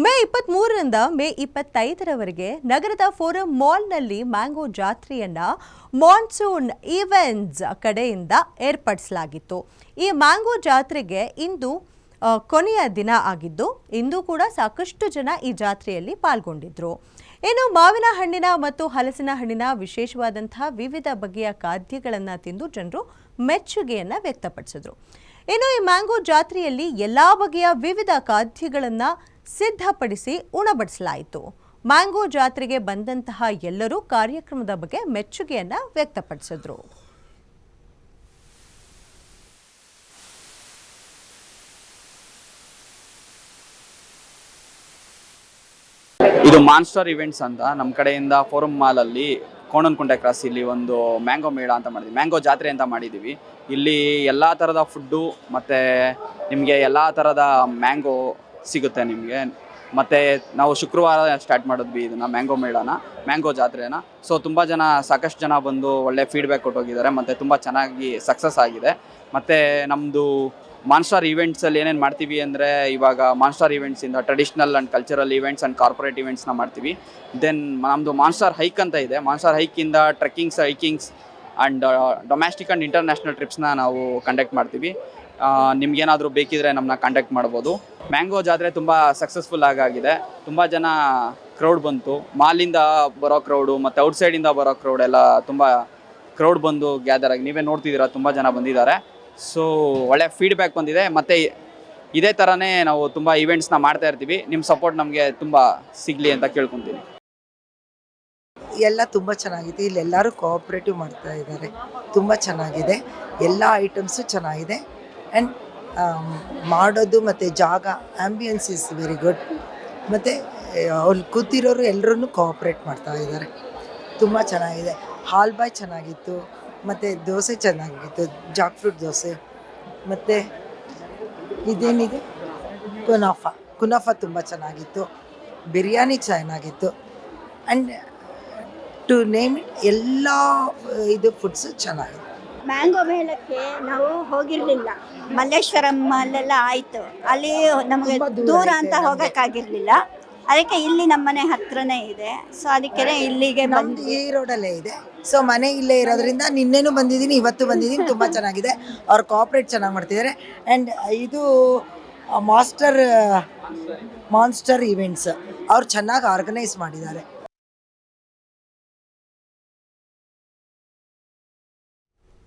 ಮೇ 23ರಿಂದ ಮೇ 25ರವರೆಗೆ ನಗರದ forum ಮಾಲ್ನಲ್ಲಿ mango ಜಾತ್ರೆಯನ್ನ monsoon events ಕಡೆಯಿಂದ ಏರ್ಪಡಿಸಲಾಗಿತ್ತು. ಈ ಮ್ಯಾಂಗೋ ಜಾತ್ರೆಗೆ ಇಂದು ಕೊನೆಯ ದಿನ ಆಗಿದ್ದು ಇಂದು ಕೂಡ ಸಾಕಷ್ಟು ಜನ ಈ ಜಾತ್ರೆಯಲ್ಲಿ ಪಾಲ್ಗೊಂಡಿದ್ರು. ಇನ್ನು ಮಾವಿನ ಹಣ್ಣಿನ ಮತ್ತು ಹಲಸಿನ ಹಣ್ಣಿನ ವಿಶೇಷವಾದಂತಹ ವಿವಿಧ ಬಗೆಯ ಖಾದ್ಯಗಳನ್ನು ತಿಂದು ಜನರು ಮೆಚ್ಚುಗೆಯನ್ನು ವ್ಯಕ್ತಪಡಿಸಿದ್ರು. ಇನ್ನು ಈ ಮ್ಯಾಂಗೋ ಜಾತ್ರೆಯಲ್ಲಿ ಎಲ್ಲಾ ಬಗೆಯ ವಿವಿಧ ಖಾದ್ಯಗಳನ್ನು ಸಿದ್ಧಪಡಿಸಿ ಉಣಬಡಿಸಲಾಯಿತು. ಮ್ಯಾಂಗೋ ಜಾತ್ರೆಗೆ ಬಂದಂತಹ ಎಲ್ಲರೂ ಕಾರ್ಯಕ್ರಮದ ಬಗ್ಗೆ ಮೆಚ್ಚುಗೆಯನ್ನು ವ್ಯಕ್ತಪಡಿಸಿದ್ರು. ಇದು ಮಾನ್ಸ್ಟರ್ ಇವೆಂಟ್ಸ್ ಅಂತ ನಮ್ಮ ಕಡೆಯಿಂದ ಫೋರಂ ಮಾಲಲ್ಲಿ ಕೋಣನಕುಂಟೆ ಕ್ರಾಸ್ ಇಲ್ಲಿ ಒಂದು ಮ್ಯಾಂಗೋ ಮೇಳ ಅಂತ ಮಾಡಿದ್ವಿ, ಮ್ಯಾಂಗೋ ಜಾತ್ರೆ ಅಂತ ಮಾಡಿದ್ದೀವಿ. ಇಲ್ಲಿ ಎಲ್ಲ ಥರದ ಫುಡ್ಡು ಮತ್ತು ನಿಮಗೆ ಎಲ್ಲ ಥರದ ಮ್ಯಾಂಗೋ ಸಿಗುತ್ತೆ ನಿಮಗೆ. ಮತ್ತು ನಾವು ಶುಕ್ರವಾರ ಸ್ಟಾರ್ಟ್ ಮಾಡಿದ್ವಿ ಇದನ್ನು ಮ್ಯಾಂಗೋ ಮೇಳನ, ಮ್ಯಾಂಗೋ ಜಾತ್ರೆನ. ಸೊ ತುಂಬ ಜನ, ಸಾಕಷ್ಟು ಜನ ಬಂದು ಒಳ್ಳೆ ಫೀಡ್ಬ್ಯಾಕ್ ಕೊಟ್ಟೋಗಿದ್ದಾರೆ ಮತ್ತು ತುಂಬ ಚೆನ್ನಾಗಿ ಸಕ್ಸಸ್ ಆಗಿದೆ. ಮತ್ತು ನಮ್ಮದು ಮಾನ್ಸ್ಟರ್ ಈವೆಂಟ್ಸಲ್ಲಿ ಏನೇನು ಮಾಡ್ತೀವಿ ಅಂದರೆ, ಇವಾಗ ಮಾನ್ಸ್ಟರ್ ಈವೆಂಟ್ಸಿಂದ traditional and cultural events and corporate ಈವೆಂಟ್ಸ್ನ ಮಾಡ್ತೀವಿ. ದೆನ್ ನಮ್ಮದು ಮಾನ್ಸ್ಟರ್ ಹೈಕ್ ಅಂತ ಇದೆ. ಮಾನ್ಸ್ಟರ್ ಹೈಕಿಂದ trekkings, hikings and domestic and international ಟ್ರಿಪ್ಸ್ನ ನಾವು ಕಂಡಕ್ಟ್ ಮಾಡ್ತೀವಿ. ನಿಮ್ಗೇನಾದರೂ ಬೇಕಿದ್ರೆ ನಮ್ಮನ್ನ ಕಾಂಟ್ಯಾಕ್ಟ್ ಮಾಡ್ಬೋದು. ಮ್ಯಾಂಗೋ ಜಾತ್ರೆ ತುಂಬ ಸಕ್ಸಸ್ಫುಲ್ ಆಗಿದೆ. ತುಂಬ ಜನ ಕ್ರೌಡ್ ಬಂತು, ಮಾಲಿಂದ ಬರೋ ಕ್ರೌಡು ಮತ್ತು ಔಟ್ಸೈಡಿಂದ ಬರೋ ಕ್ರೌಡ್ ಎಲ್ಲ ತುಂಬ ಕ್ರೌಡ್ ಬಂದು ಗ್ಯಾದರ್ ಆಗಿ ನೀವೇ ನೋಡ್ತಿದ್ದೀರಾ, ತುಂಬ ಜನ ಬಂದಿದ್ದಾರೆ. ಸೊ ಒಳ್ಳೆ ಫೀಡ್ಬ್ಯಾಕ್ ಬಂದಿದೆ. ಮತ್ತು ಇದೇ ಥರನೇ ನಾವು ತುಂಬ ಈವೆಂಟ್ಸ್ನ ಮಾಡ್ತಾ ಇರ್ತೀವಿ. ನಿಮ್ಮ ಸಪೋರ್ಟ್ ನಮಗೆ ತುಂಬ ಸಿಗಲಿ ಅಂತ ಕೇಳ್ಕೊತೀನಿ. ಎಲ್ಲ ತುಂಬ ಚೆನ್ನಾಗಿದೆ. ಇಲ್ಲಿ ಎಲ್ಲರೂ ಕೋಆಪ್ರೇಟಿವ್ ಮಾಡ್ತಾ ಇದ್ದಾರೆ, ತುಂಬ ಚೆನ್ನಾಗಿದೆ. ಎಲ್ಲ ಐಟಮ್ಸು ಚೆನ್ನಾಗಿದೆ. ಆ್ಯಂಡ್ ಮಾಡೋದು ಮತ್ತು ಜಾಗ, ಆ್ಯಂಬಿಯನ್ಸ್ ಇಸ್ ವೆರಿ ಗುಡ್. ಮತ್ತು ಅಲ್ಲಿ ಕೂತಿರೋರು ಎಲ್ಲರೂ ಕೋಆಪ್ರೇಟ್ ಮಾಡ್ತಾ ಇದ್ದಾರೆ. ತುಂಬ ಚೆನ್ನಾಗಿದೆ. ಹಾಲ್ ಬಾಯ್ ಚೆನ್ನಾಗಿತ್ತು, ಮತ್ತು ದೋಸೆ ಚೆನ್ನಾಗಿತ್ತು, ಜಾಕ್ ಫ್ರೂಟ್ ದೋಸೆ. ಮತ್ತು ಇದೇನಿದೆ ಕುನಾಫಾ ತುಂಬ ಚೆನ್ನಾಗಿತ್ತು. ಬಿರಿಯಾನಿ ಚೆನ್ನಾಗಿತ್ತು. ಆ್ಯಂಡ್ ಟು ನೇಮ್ ಇಟ್, ಎಲ್ಲ ಇದು ಫುಡ್ಸು ಚೆನ್ನಾಗಿದೆ. ಮ್ಯಾಂಗೋ ಮೇಳಕ್ಕೆ ನಾವು ಹೋಗಿರಲಿಲ್ಲ. ಮಲ್ಲೇಶ್ವರಂ ಅಲ್ಲೆಲ್ಲ ಆಯಿತು, ಅಲ್ಲಿ ನಮಗೆ ದೂರ ಅಂತ ಹೋಗೋಕ್ಕಾಗಿರಲಿಲ್ಲ. ಅದಕ್ಕೆ ಇಲ್ಲಿ ನಮ್ಮನೆ ಹತ್ರನೇ ಇದೆ. ಸೊ ಅದಕ್ಕೆ ಇಲ್ಲಿಗೆ ಬಂದು ಈ ರೋಡಲ್ಲೇ ಇದೆ. ಸೊ ಮನೆ ಇಲ್ಲೇ ಇರೋದ್ರಿಂದ ನಿನ್ನೆನೂ ಬಂದಿದ್ದೀನಿ, ಇವತ್ತು ಬಂದಿದ್ದೀನಿ. ತುಂಬ ಚೆನ್ನಾಗಿದೆ. ಅವ್ರು ಕೋಆಪ್ರೇಟ್ ಚೆನ್ನಾಗಿ ಮಾಡ್ತಿದ್ದಾರೆ. ಆ್ಯಂಡ್ ಇದು ಮಾನ್ಸ್ಟರ್ ಈವೆಂಟ್ಸ್ ಅವ್ರು ಚೆನ್ನಾಗಿ ಆರ್ಗನೈಸ್ ಮಾಡಿದ್ದಾರೆ.